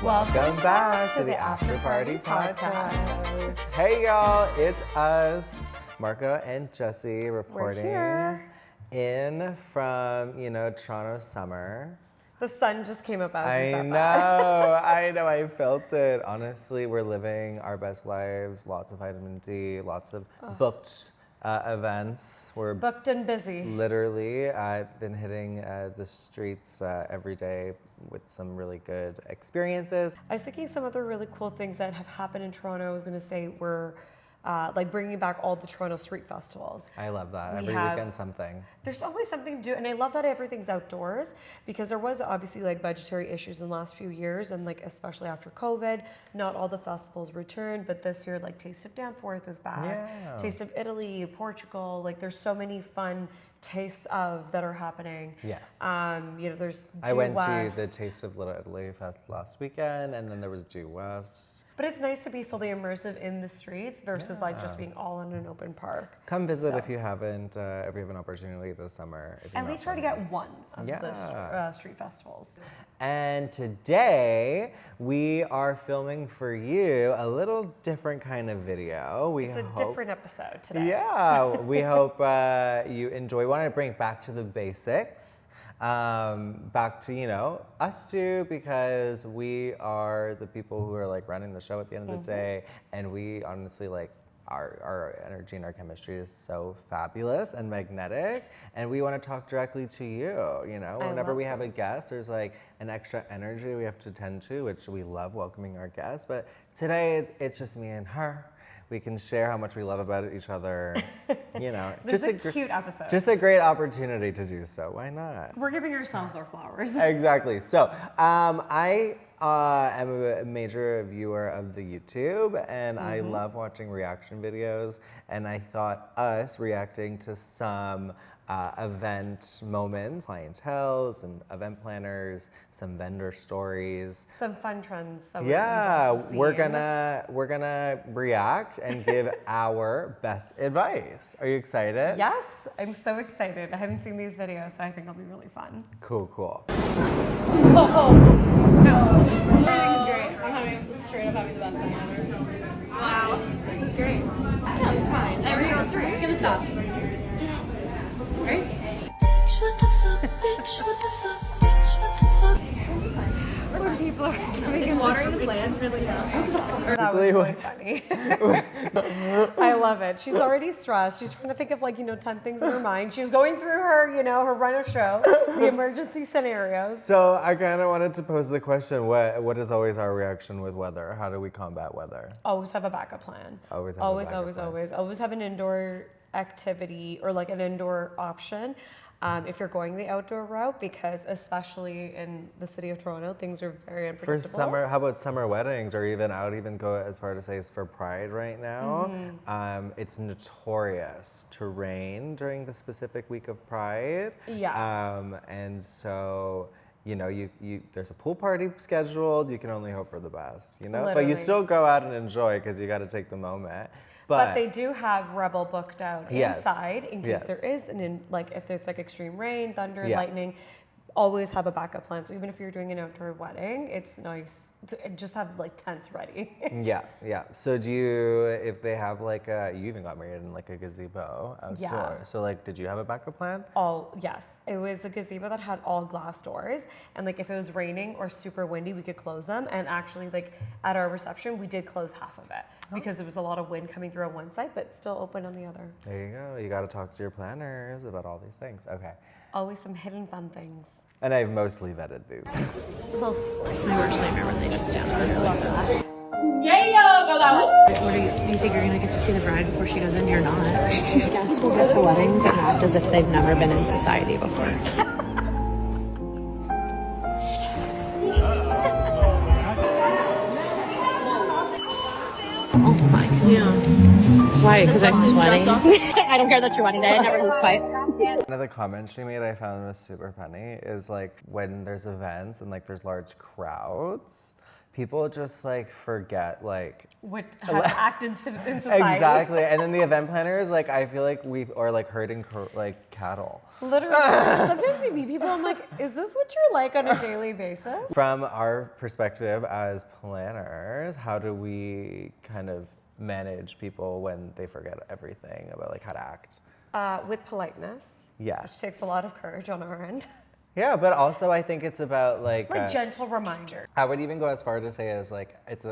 Welcome back to the After Party Podcast. Hey y'all, it's us, Marco and Jesse, reporting in from, Toronto summer. The sun just came up as we sat I know, I felt it. Honestly, we're living our best lives, lots of vitamin D, lots of booked events. We're booked and busy. Literally, I've been hitting the streets every day with some really good experiences. I was thinking some other really cool things that have happened in Toronto. I was going to say were like bringing back all the Toronto street festivals. I love that. Every weekend something. There's always something to do, and I love that everything's outdoors because there was obviously like budgetary issues in the last few years, and like especially after COVID, not all the festivals returned, but this year like Taste of Danforth is back. Yeah. Taste of Italy, Portugal, like there's so many fun tastes of that are happening. Yes. There's I went to the Taste of Little Italy Fest last weekend, and then there was Due West. But it's nice to be fully immersive in the streets versus like just being all in an open park. Come visit if you haven't, if you have an opportunity this summer. At least try to get one of the street festivals. And today we are filming for you a little different kind of video. It's a different episode today. Yeah, we hope you enjoy. We want to bring it back to the basics. Back to, us two, because we are the people who are like running the show at the end of the day. And we honestly like our energy and our chemistry is so fabulous and magnetic. And we want to talk directly to you, whenever we have a guest, there's like an extra energy we have to tend to, which we love welcoming our guests. But today it's just me and her. We can share how much we love about each other, Just a cute episode. Just a great opportunity to do so. Why not? We're giving ourselves our flowers. Exactly. So I am a major viewer of the YouTube, and I love watching reaction videos. And I thought us reacting to some event moments, clientele, some event planners, some vendor stories, some fun trends. That we're gonna react and give our best advice. Are you excited? Yes, I'm so excited. I haven't seen these videos, so I think it'll be really fun. Cool. No, everything's great. I'm straight up having the best time ever. Wow, this is great. No, it's fine. Everything goes great. It's gonna stop. Right? Bitch, what the fuck? Bitch, what the fuck? Bitch, what the fuck? This is fine. When people are It's watering the plants. That was really funny. I love it. She's already stressed. She's trying to think of 10 things in her mind. She's going through her, her run of show, the emergency scenarios. So I kind of wanted to pose the question, what is always our reaction with weather? How do we combat weather? Always have a backup plan. Always have an indoor activity or like an indoor option. If you're going the outdoor route, because especially in the city of Toronto, things are very unpredictable. For summer, how about summer weddings, or even go as far to say for Pride right now? It's notorious to rain during the specific week of Pride. Yeah. And so, there's a pool party scheduled. You can only hope for the best, Literally. But you still go out and enjoy because you got to take the moment. But they do have Rebel booked out inside in case Yes. there is if there's like extreme rain, thunder, lightning, always have a backup plan. So even if you're doing an outdoor wedding, it's nice to just have like tents ready. Yeah. So if they have you even got married in like a gazebo outdoor. Yeah. So did you have a backup plan? Oh, yes. It was a gazebo that had all glass doors. And if it was raining or super windy, we could close them. And actually at our reception, we did close half of it because there was a lot of wind coming through on one side, but still open on the other. There you go. You got to talk to your planners about all these things. Okay. Always some hidden fun things. And I've mostly vetted these. It's my worst nightmare when they just stand there. Love that. Yeah, go that way. What are you think you're gonna get to see the bride before she goes in? You're not. Guests will go to weddings and act as if they've never been in society before. Oh my god. Why? Because I'm sweating? I don't care that you're wedding day. I never lose fight. Another comment she made I found was super funny is when there's events and there's large crowds, people just like forget like how to act in society. exactly. And then the event planners, like I feel like we are like herding like cattle. Literally. Sometimes you meet people, I'm like, is this what you're like on a daily basis? From our perspective as planners, how do we kind of manage people when they forget everything about like how to act? With politeness. Yeah. Which takes a lot of courage on our end. Yeah, but also I think it's about like Gentle reminder. I would even go as far to say as like it's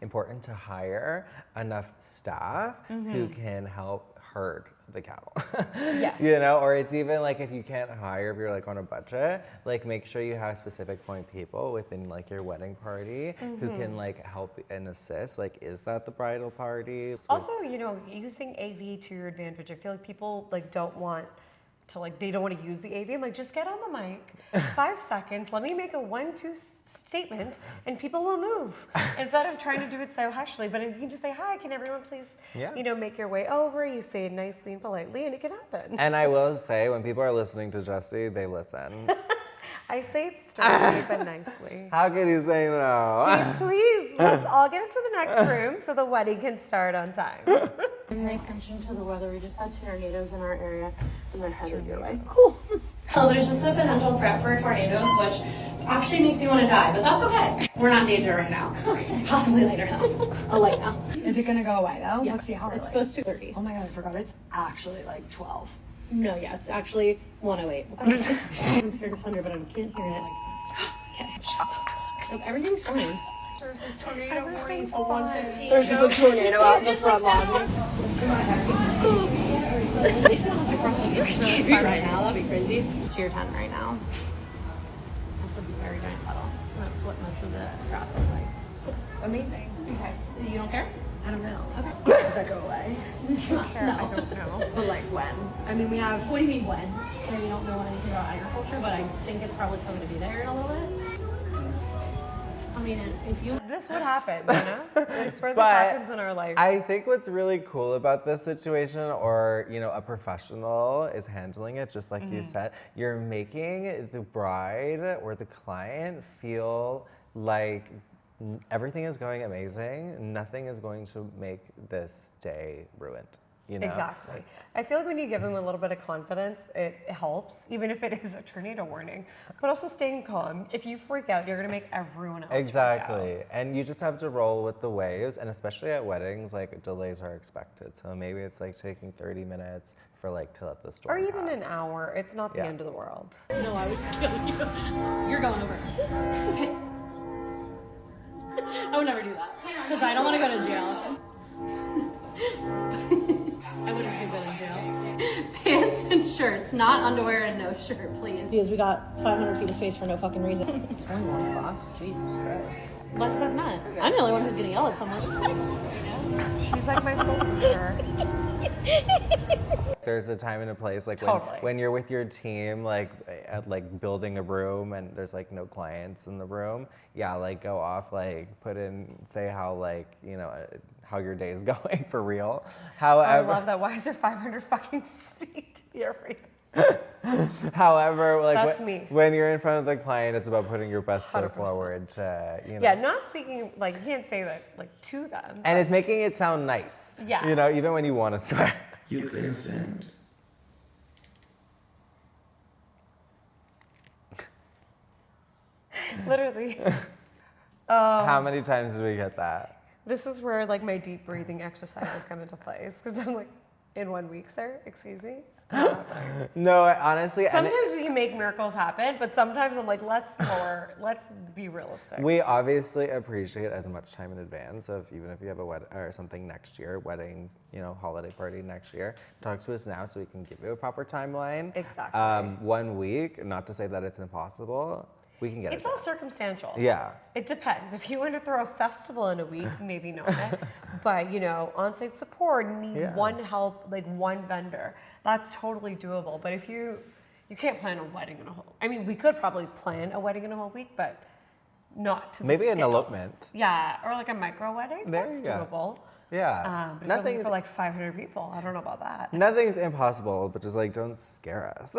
important to hire enough staff who can help herd the cattle. Yes. You know, or it's even like if you can't hire, if you're like on a budget, like make sure you have specific point people within like your wedding party who can like help and assist. Like, is that the bridal party? Also, you know, using AV to your advantage. I feel like people like don't want to like, they don't want to use the AV. I'm like, just get on the mic, 5 seconds, let me make a 1-2 statement, and people will move. Instead of trying to do it so hushly, but you can just say, hi, can everyone please, you know, make your way over. You say it nicely and politely, and it can happen. And I will say, when people are listening to Jessie, they listen. I say it sternly but nicely. How can you say no? Please, let's all get into the next room so the wedding can start on time. Pay attention to the weather. We just had tornadoes in our area, and they're headed your way. Cool. Oh, there's just a potential threat for tornadoes, which actually makes me want to die, but that's okay. We're not in danger right now. Okay. Possibly later though. I'll let you know. Is it gonna go away though? Yes. What's the hour It's like? supposed to 30. Oh my god, I forgot it's actually like 12. No, yeah, it's actually 108. I'm scared of thunder, but I can't hear it. Okay. Nope, everything's fine. There's this tornado warning till 1:15. There's just a tornado out the front lawn. Street right now, that'd be crazy. It's your 10 right now. That's a very giant puddle. That's what most of the grass looks like. Amazing. Okay. You don't care? I don't know. Okay. Does that go away? No. I don't know. But like when? I mean, we have. What do you mean when? I mean, you don't know anything about agriculture, but I think it's probably still going to be there in a little bit. I mean, if you... This would happen, you know? I swear this But happens in our life. I think what's really cool about this situation, or you know, a professional is handling it, just like you said. You're making the bride or the client feel like everything is going amazing. Nothing is going to make this day ruined. You know? Exactly. I feel like when you give them a little bit of confidence, it helps, even if it is a tornado warning. But also staying calm. If you freak out, you're going to make everyone else freak Exactly. out. And you just have to roll with the waves. And especially at weddings, like delays are expected. So maybe it's like taking 30 minutes for like to let the storm Or even pass. an hour. It's not the Yeah. end of the world. No, I would kill you. You're going over. Okay. I would never do that. Because I don't want to go to jail. I wouldn't do good in jail. Pants and shirts, not underwear and no shirt, please. Because we got 500 feet of space for no fucking reason. 21 bucks? Jesus Christ. What's that meant? I'm the only one who's gonna yell at someone. She's like my soul sister. There's a time and a place, like Totally. when you're with your team, like at like building a room and there's like no clients in the room. Yeah, like go off, like say how like, you know, how your day is going for real. I However, love that. Why is there 500 fucking feet? You're free. however, like That's me. when you're in front of the client, it's about putting your best foot 100%. forward to, you know. Yeah, not speaking, like, you can't say that, like, to them. And it's making it sound nice. Yeah. You know, even when you want to swear. You consent. Literally. How many times did we get that? This is where, like, my deep breathing exercises come into place. Because I'm like, in 1 week, sir? Excuse me? No, honestly, and Sometimes we can make miracles happen, but sometimes I'm like, let's be realistic. we obviously appreciate as much time in advance. So even if you have a wedding or something next year, wedding, you know, holiday party next year, talk to us now so we can give you a proper timeline. Exactly. 1 week, not to say that it's impossible. We can get It's it all done. circumstantial. Yeah. It depends. If you want to throw a festival in a week, maybe not. But, you know, on-site support, need Yeah. one vendor. That's totally doable. But if you can't plan a wedding in a whole, I mean, we could probably plan a wedding in a whole week, but not to the Maybe an scale. elopement. Yeah, or like a micro wedding. There That's you go. doable. Yeah. But nothing for like 500 people. I don't know about that. Nothing's impossible, but just like don't scare us.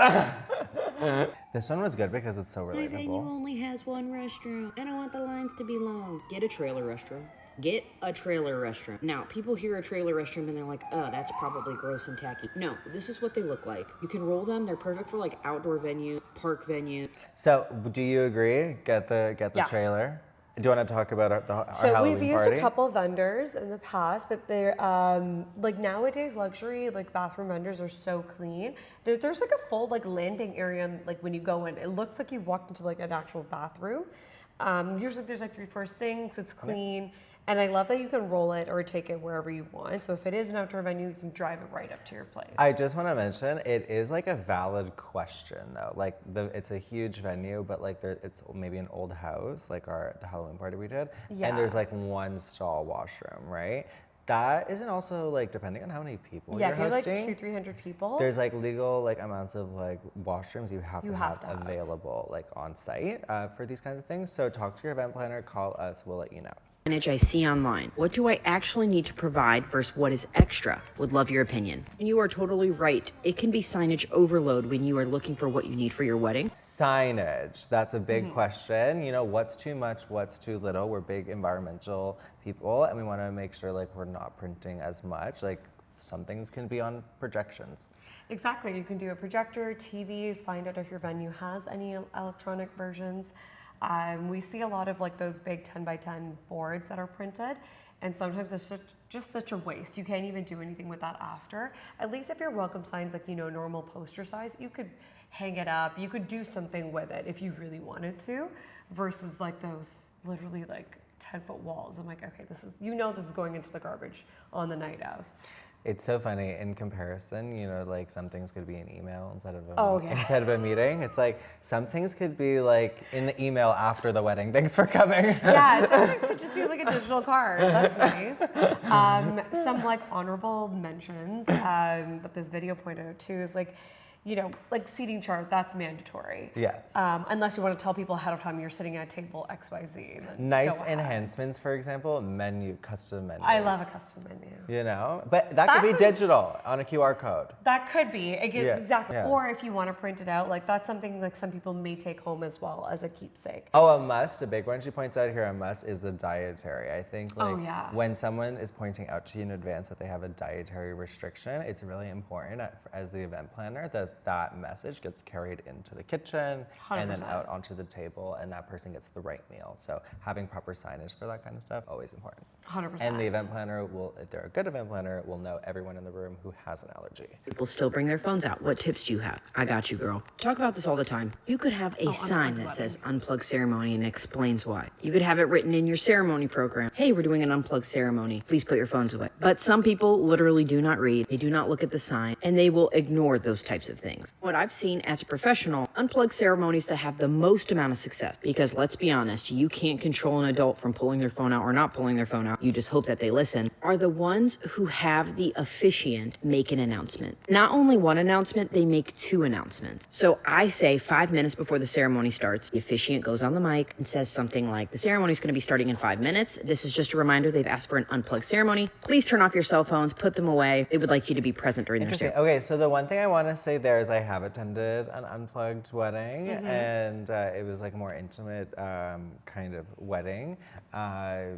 This one was good because it's so My venue relatable. only has one restroom. I don't want the lines to be long. Get a trailer restroom. Get a trailer restroom. Now, people hear a trailer restroom and they're like, oh, that's probably gross and tacky. No, this is what they look like. You can roll them. They're perfect for like outdoor venue, park venue. So, do you agree? Get the Yeah. trailer. Do you want to talk about our So Halloween we've used party? a couple vendors in the past, but they're like nowadays luxury like bathroom vendors are so clean. There's like a full like landing area, like when you go in, it looks like you've walked into like an actual bathroom. Usually there's like 3-4 sinks. It's clean. And I love that you can roll it or take it wherever you want. So if it is an outdoor venue, you can drive it right up to your place. I just want to mention it is like a valid question though. Like it's a huge venue, but like it's maybe an old house, like the Halloween party we did, Yeah. and there's like one stall washroom, right? That isn't also like depending on how many people Yeah, you're if you're like hosting. 200-300 people. There's like legal like amounts of like washrooms you have to have have. available like on site for these kinds of things. So talk to your event planner, call us, we'll let you know. Signage I see online. What do I actually need to provide versus what is extra? Would love your opinion. And you are totally right. It can be signage overload when you are looking for what you need for your wedding. Signage, that's a big question. You know, what's too much, what's too little? We're big environmental people and we want to make sure like we're not printing as much. Like some things can be on projections. Exactly. You can do a projector, TVs, find out if your venue has any electronic versions. We see a lot of like those big 10 by 10 boards that are printed, and sometimes it's just such a waste. You can't even do anything with that after. At least if your welcome sign's like, you know, normal poster size, you could hang it up. You could do something with it if you really wanted to, versus like those literally like 10-foot walls. I'm like, okay, this is going into the garbage on the night of. It's so funny in comparison, you know, like some things could be an email instead of yeah. a meeting. It's like some things could be like in the email after the wedding. Thanks for coming. Yeah, sometimes it could just be like a digital card. That's nice. Some like honorable mentions that this video pointed out too is like, you know, like seating chart, that's mandatory. Yes. Unless you want to tell people ahead of time you're sitting at table XYZ. Then Nice go ahead. enhancements, for example, custom menus. I love a custom menu. You know, but that could be That's a- digital on a QR code. That could be, Yeah, exactly. yeah. Or if you want to print it out, like that's something like some people may take home as well as a keepsake. Oh, a must, a big one she points out here, a must is the dietary. I think like Oh, yeah. when someone is pointing out to you in advance that they have a dietary restriction, it's really important as the event planner that message gets carried into the kitchen and then 100%. out onto the table and that person gets the right meal. So having proper signage for that kind of stuff, always important. 100%. And the event planner will, if they're a good event planner, will know everyone in the room who has an allergy. People still bring their phones out. What tips do you have? I got you, girl. Talk about this all the time. You could have a sign that says unplug ceremony and explains why. You could have it written in your ceremony program. Hey, we're doing an unplugged ceremony. Please put your phones away. But some people literally do not read. They do not look at the sign and they will ignore those types of things. What I've seen as a professional, unplugged ceremonies that have the most amount of success, because let's be honest, you can't control an adult from pulling their phone out or not pulling their phone out. You just hope that they listen, are the ones who have the officiant make an announcement. Not only one announcement, they make 2 announcements. So I say 5 minutes before the ceremony starts, the officiant goes on the mic and says something like, the ceremony is going to be starting in 5 minutes. This is just a reminder they've asked for an unplugged ceremony. Please turn off your cell phones, put them away. They would like you to be present during their Interesting. ceremony. Okay, so the one thing I want to say there is I have attended an unplugged wedding, and it was like a more intimate kind of wedding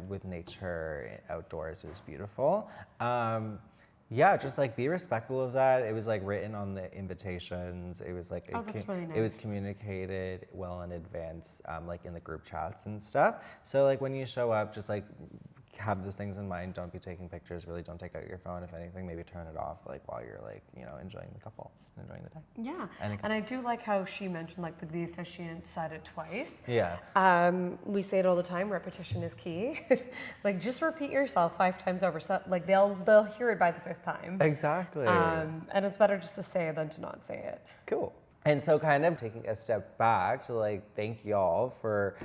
with nature outdoors. It was beautiful. Yeah, just like be respectful of that. It was like written on the invitations. It was like that's really it was nice. communicated well in advance, like in the group chats and stuff. So like when you show up, just like have those things in mind. Don't be taking pictures. Really, don't take out your phone. If anything, maybe turn it off, like while you're like enjoying the couple, enjoying the day. Yeah, And and I do like how she mentioned like the officiant said it twice. Yeah. We say it all the time. Repetition is key. Like just repeat yourself 5 times over. So, like they'll hear it by the 5th time. Exactly. And it's better just to say it than to not say it. Cool. And so kind of taking a step back to like thank y'all for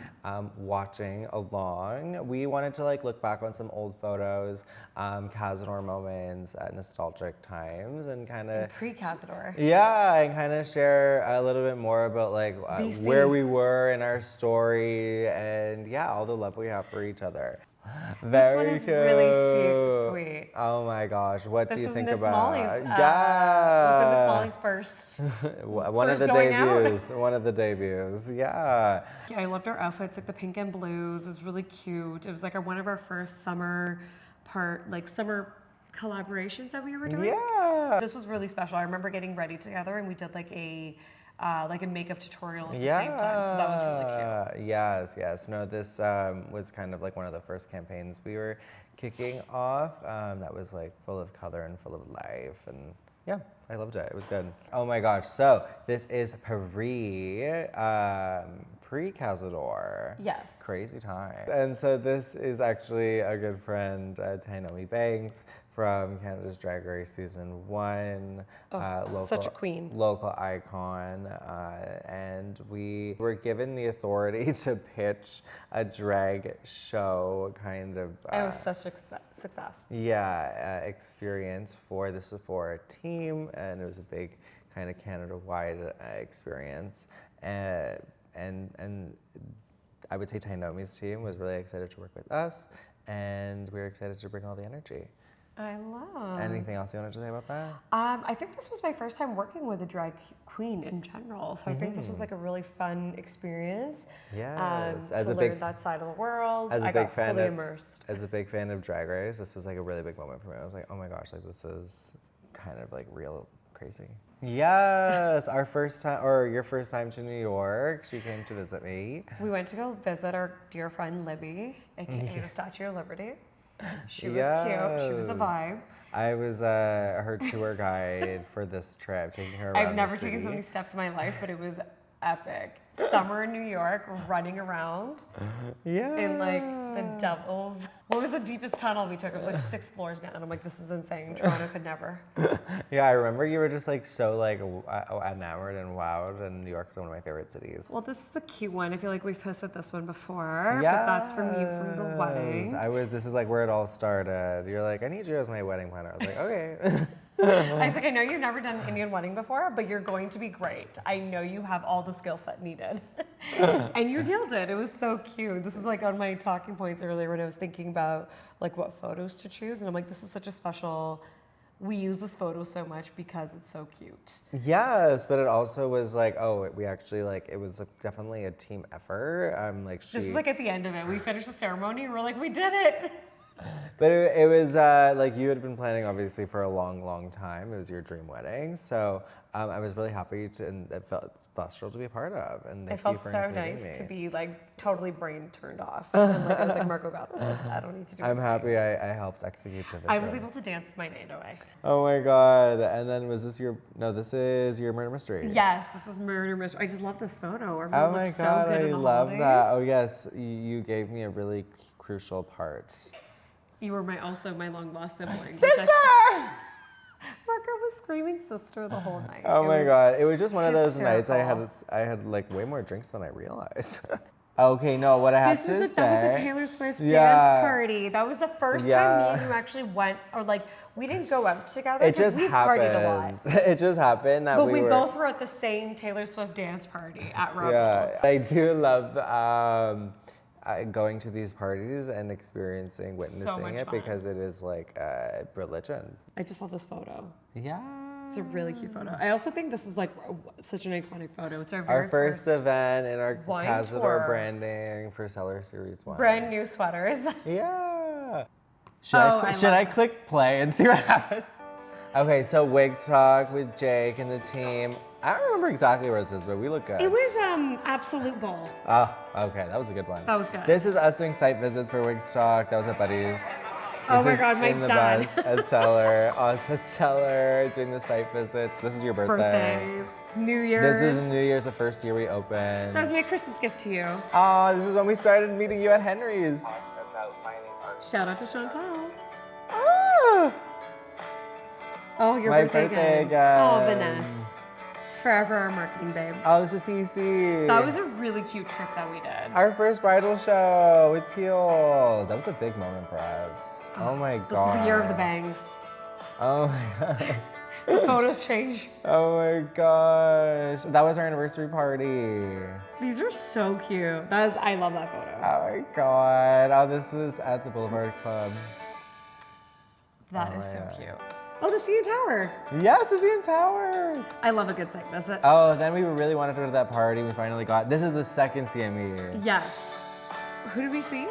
watching along. We wanted to like look back on some old photos, Cazador moments, nostalgic times, and kind of Pre-Cazador. yeah, and kind of share a little bit more about like BC. where we were in our story and yeah, all the love we have for each other. Very one is cute. really sweet. Oh my gosh, what do This you is think Miss about? Molly's. Yeah. Miss Molly's first. One of the first going out. debuts. One of the debuts. Yeah. Yeah, I loved our outfits, like the pink and blues. It was really cute. It was like one of our first summer summer collaborations that we were doing. Yeah. This was really special. I remember getting ready together and we did like a makeup tutorial at the Yeah. same time. So that was really cute. Yes. No, this was kind of like one of the first campaigns we were kicking off. That was like full of color and full of life, and yeah, I loved it. It was good. Oh my gosh. So this is pre-Cazador. Yes. Crazy time. And so this is actually a good friend, Tainomi Banks, from Canada's Drag Race Season 1. Such a queen. Local icon. And we were given the authority to pitch a drag show kind of. It was such a success. Experience for the Sephora team. And it was a big kind of Canada-wide experience. And I would say Tainomi's team was really excited to work with us, and we were excited to bring all the energy. I love. Anything else you wanted to say about that? I think this was my first time working with a drag queen in general, so I think this was like a really fun experience. Yes, to learn that side of the world. I got fully immersed. As a big fan of Drag Race, this was like a really big moment for me. I was like, oh my gosh, like this is kind of like real crazy. Yes, our first time, or your first time to New York. She came to visit me. We went to go visit our dear friend Libby, aka the Statue of Liberty. She was cute. She was a vibe. I was her tour guide for this trip, taking her around I've never the city. taken so many steps in my life, but it was epic. Summer in New York, running around in like the devil's. What was the deepest tunnel we took? It was like 6 floors down. I'm like, this is insane. Toronto could never. Yeah, I remember you were just like so like enamored and wowed, and New York's one of my favorite cities. Well, this is a cute one. I feel like we've posted this one before, but that's from you from the wedding. This is like where it all started. You're like, I need you as my wedding planner. I was like, okay. I was like, I know you've never done an Indian wedding before, but you're going to be great. I know you have all the skill set needed. And you nailed it. It was so cute. This was like on my talking points earlier when I was thinking about like what photos to choose. And I'm like, this is such a special, we use this photo so much because it's so cute. Yes, but it also was like, we actually like, it was definitely a team effort. This was like at the end of it. We finished the ceremony and we're like, we did it. But it was like you had been planning obviously for a long, long time. It was your dream wedding, so I was really happy and it felt special to be a part of. And it felt so nice to be like totally brain turned off. And like I was like, Marco got this. I don't need to do. I'm happy I helped execute the vision. I was able to dance my night away. Oh my god! And then was this your? No, this is your murder mystery. Yes, this was murder mystery. I just love this photo. Everyone Oh my looks god! so good I in the love holidays. that. Oh yes, you gave me a really crucial part. You were also my long lost sibling. Sister! Marco was screaming sister the whole night. Oh my god! It was just one of those nights hysterical. I had like way more drinks than I realized. Okay, no, what I have to say. That was a Taylor Swift Yeah. dance party. That was the first Yeah. time me and you actually went, or like, we didn't go out together. It just we've partied a lot. happened. It just happened that But we we were. both were at the same Taylor Swift dance party at Rebel. Yeah, I do love going to these parties and experiencing, witnessing much it fun. because it is like religion. I just love this photo. Yeah. It's a really cute photo. I also think this is like such an iconic photo. It's our very Our first event in our wine Cazador tour. branding for Cellar Series 1. brand new sweaters. Yeah. Should Oh, I click play and see what happens? Okay, so Wigs Talk with Jake and the team. I don't remember exactly where this is, but we look good. It was Absolute Ball. Oh, okay, that was a good one. That was good. This is us doing site visits for Wigs Talk. That was at Buddy's. Oh This my is God, my in the dad. bus at Cellar. Us at Cellar doing the site visits. This is your birthday. Birthdays, New Year's. This was New Year's, the first year we opened. That was my Christmas gift to you. Oh, this is when we started meeting you at Henry's. Shout out to Chantal. Ah, Oh, your My birthday, birthday again. Oh, again. Vanessa. Forever our marketing babe. oh, this was PC. That was a really cute trip that we did. Our first bridal show with Peel. That was a big moment for us. Oh my This god. is the year of the bangs. Oh my god. The photos change. Oh my gosh. That was our anniversary party. These are so cute. I love that photo. Oh my god. Oh, this was at the Boulevard Club. That is my so God. cute. Oh, the CN Tower. Yes, the CN Tower. I love a good site visit. Oh, then we really wanted to go to that party. We finally got. This is the second CME. Yes. Who did we see?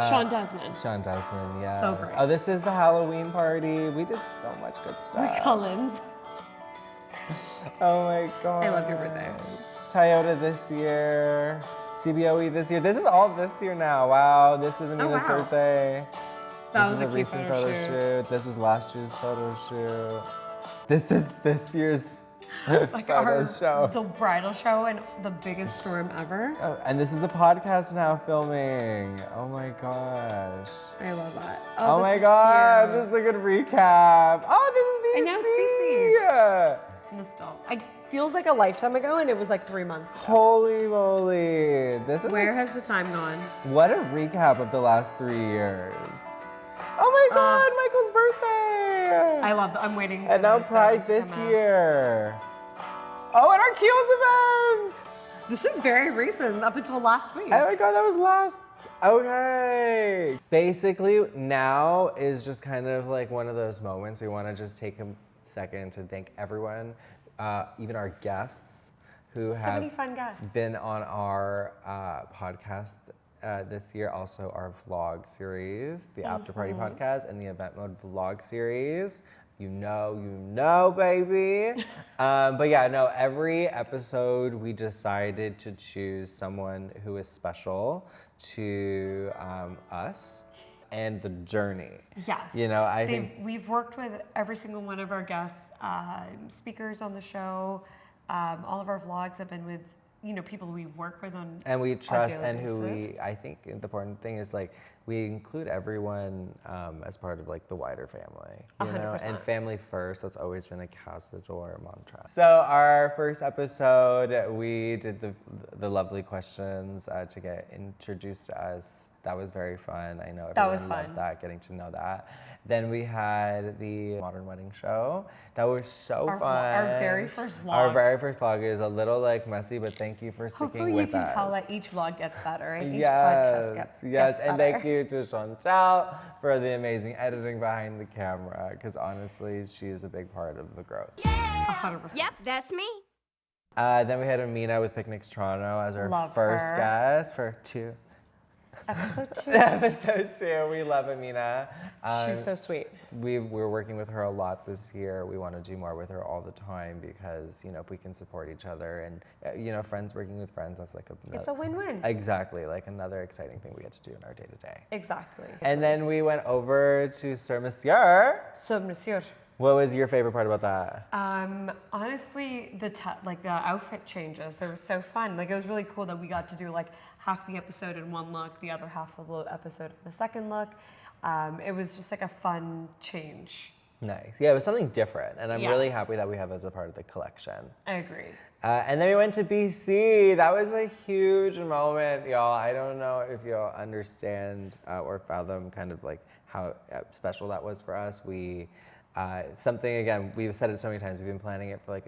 Sean Desmond. Sean Desmond, yes. So great. Oh, this is the Halloween party. We did so much good The stuff. Cullens. Oh my god. I love your birthday. Toyota this year. CBOE this year. This is all this year now. Wow, this is Amina's wow. birthday. That This was is a cute recent photo shoot. This was last year's photo shoot. This is this year's Like photo our show. the bridal show and the biggest storm ever. Oh, and this is the podcast now filming. Oh my gosh. I love that. Oh this my is god, cute. this is a good recap. Oh, this is BC. I know, it's Nostalgia. It feels like a lifetime ago, and it was like 3 months ago. Holy moly. This is Where like has the time gone? What a recap of the last 3 years. Oh my god, Michael's birthday. I love that. I'm waiting. And for now those Pride photos to this come out. year. Oh, and our Keels event. This is very recent, up until last week. Oh my god, that was last. Okay. Basically, now is just kind of like one of those moments we want to just take a second to thank everyone, even our guests who have many fun guests. been on our podcast this year. Also, our vlog series, the After Party podcast, and the Event Mode vlog series. You know, baby. But yeah, no, every episode we decided to choose someone who is special to us and the journey. Yes. You know, I think We've worked with every single one of our guests, speakers on the show. All of our vlogs have been with, people we work with on. and we trust daily and who basis. I think the important thing is like we include everyone as part of like the wider family, you know, and 100%. family first. That's always been a Cazador mantra. So our first episode, we did the lovely questions to get introduced to us. That was very fun. I know That everyone was loved fun. that, getting to know that. Then we had the modern wedding show. That was so Our fun. our very first vlog. Our very first vlog is a little like messy, but thank you for sticking Hopefully with you can us. tell that each vlog gets better and each podcast gets and better. thank you to Chantal for the amazing editing behind the camera, because honestly, she is a big part of the growth. 100%. Yep, that's me. Then we had Amina with Picnics Toronto as our Love first her. guest for Episode 2. episode 2. We love Amina. She's so sweet. We're working with her a lot this year. We want to do more with her all the time because, if we can support each other and, friends working with friends, that's like It's a win-win. Exactly, like another exciting thing we get to do in our day-to-day. Exactly. And then we went over to Sir Monsieur. So, Monsieur. What was your favorite part about that? Honestly, the outfit changes. It was so fun. Like, it was really cool that we got to do like half the episode in one look, the other half of the episode in the second look. It was just like a fun change. Nice. Yeah, it was something different, and I'm Yeah. really happy that we have as a part of the collection. I agree. And then we went to BC. That was a huge moment, y'all. I don't know if y'all understand or fathom kind of like how special that was for us. Something, again, we've said it so many times, we were planning it for like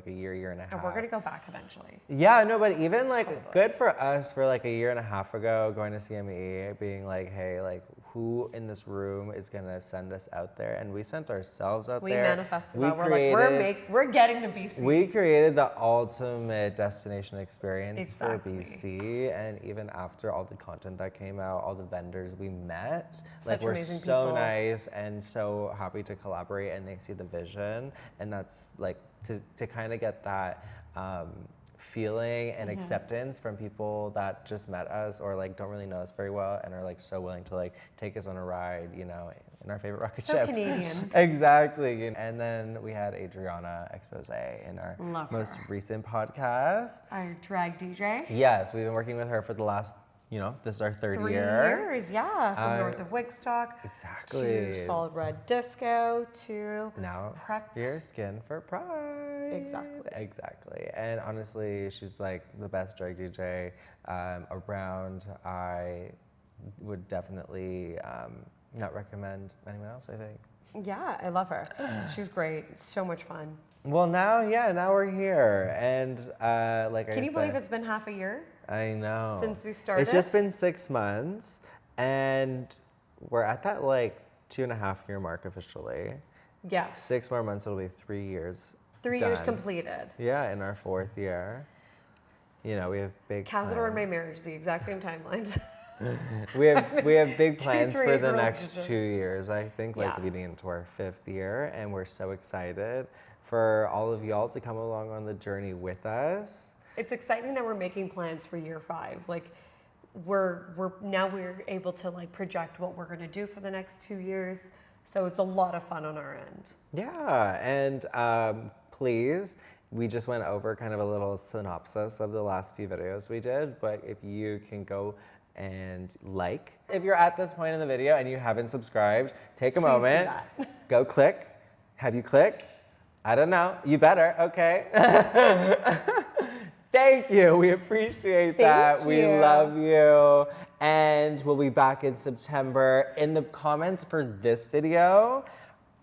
a year and a half. And we're gonna go back eventually. Yeah, no, but even like good for us for like a year and a half ago going to CME, being like, hey, like who in this room is gonna send us out there? And we sent ourselves out We there. manifested that. We're getting to BC. We created the ultimate destination experience Exactly. for BC, and even after all the content that came out, all the vendors we met, like Such we're amazing so people. nice and so happy to collaborate, and they see the vision, and that's like to kind of get that feeling and Mm-hmm. acceptance from people that just met us or like don't really know us very well and are like so willing to like take us on a ride, in our favorite rocket So ship. Canadian. Exactly. And then we had Adriana Expose in our Love most her. recent podcast. Our drag DJ. Yes, we've been working with her for the last, this is our third 3 year. years, yeah. From north of Wigstock Exactly. to Solid Red Disco to Now, Prep. your skin for pride. Exactly. Exactly. And honestly, she's like the best drag DJ around. I would definitely not recommend anyone else, I think. Yeah, I love her. She's great. So much fun. Well, now we're here, and like Can you believe it's been half a year? I know. Since we started? It's just been 6 months, and we're at that like 2.5-year mark officially. Yes. 6 more months, it'll be 3 years. 3 years done. completed. Yeah, in our 4th year. You know, we have big Cazador and my plans. marriage, the exact same timelines. We have big plans for 3 the year next relationships. 2 years. I think like Yeah. leading into our 5th year, and we're so excited for all of y'all to come along on the journey with us. It's exciting that we're making plans for year 5. Like we're able to like project what we're gonna do for the next 2 years. So it's a lot of fun on our end. Yeah, and please, we just went over kind of a little synopsis of the last few videos we did, but if you can go and like. If you're at this point in the video and you haven't subscribed, take a Please do moment, that. go click. Have you clicked? I don't know. You better, okay. Thank you. We appreciate that. Thank We you. love you. And we'll be back in September. In the comments for this video,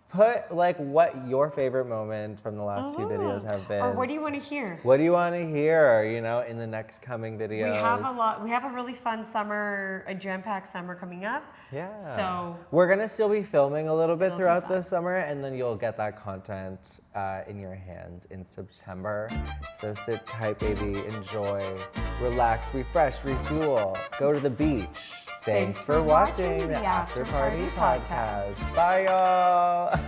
put like what your favorite moment from the last few videos have been. Or what do you want to hear? What do you want to hear, you know, in the next coming videos? We have a lot. We have a really fun summer, a jam-packed summer coming up. Yeah. So we're gonna still be filming a little bit It'll be throughout fun. the summer, and then you'll get that content in your hands in September. So sit tight, baby. Enjoy, relax, refresh, refuel. Go to the beach. Thanks for watching the After Party Podcast. Bye, y'all.